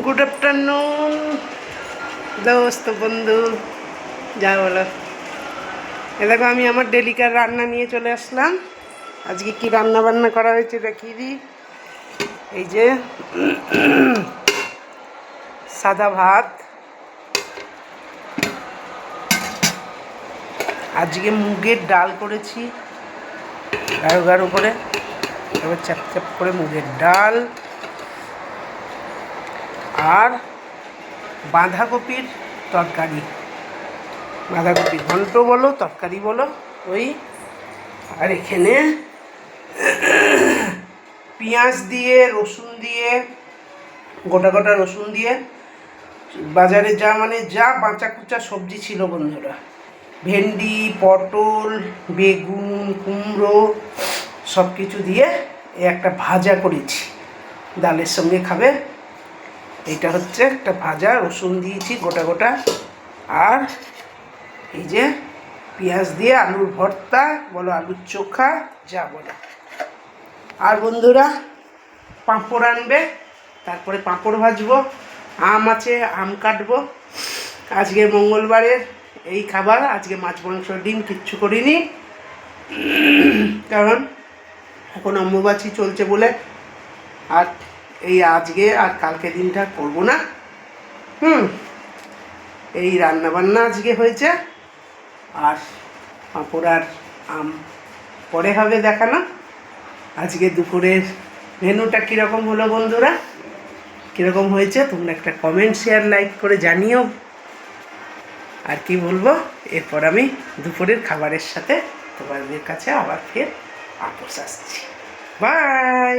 Good afternoon দোস্ত বন্ধু, যা বলো। এ দেখো, আমি আমার ডেলিকার রান্না নিয়ে চলে আসলাম। আজকে কি রান্না বান্না করা হয়েছে দেখিয়ে দিই। এই যে সাদা ভাত, আজকে মুগের ডাল করেছি গাঢ় গাঢ় করে, এবার চাপ চাপ করে মুগের ডাল আর বাঁধাকপির তরকারি, বাঁধাকপি ঘন্ট বলো তরকারি বলো ওই। আর এখানে পেঁয়াজ দিয়ে রসুন দিয়ে, গোটা গোটা রসুন দিয়ে, বাজারে যা যা বাঁচা কুচা সবজি ছিল বন্ধুরা, ভেন্ডি, পটল, বেগুন, কুমড়ো সব কিছু দিয়ে একটা ভাজা করেছি, ডালের সঙ্গে খাবে। এটা হচ্ছে একটা ভাজা, রসুন দিয়েছি গোটা গোটা, আর এই যে পেঁয়াজ দিয়ে আলুর ভর্তা বলো, আলুর চোখা যা বলো। আর বন্ধুরা পাঁপড় আনবে, তারপরে পাঁপড় ভাজবো। আম আছে, আম কাটবো। আজকে মঙ্গলবারের এই খাবার, আজকে মাছ মাংস ডিম কিচ্ছু করিনি, কারণ এখন অম্বুবাচী চলছে বলে। আর এই আজকে আর কালকে দিনটা করবো না। এই রান্নাবান্না আজকে হয়েছে, আর পাঁপড় আর আম পরে হবে দেখানো। আজকে দুপুরের মেনুটা কীরকম হলো বন্ধুরা, কীরকম হয়েছে তোমরা একটা কমেন্ট, শেয়ার, লাইক করে জানিও। আর কি বলবো, এরপর আমি দুপুরের খাবারের সাথে তোমাদের কাছে আবার ফের আপোষ আসছি। বাই।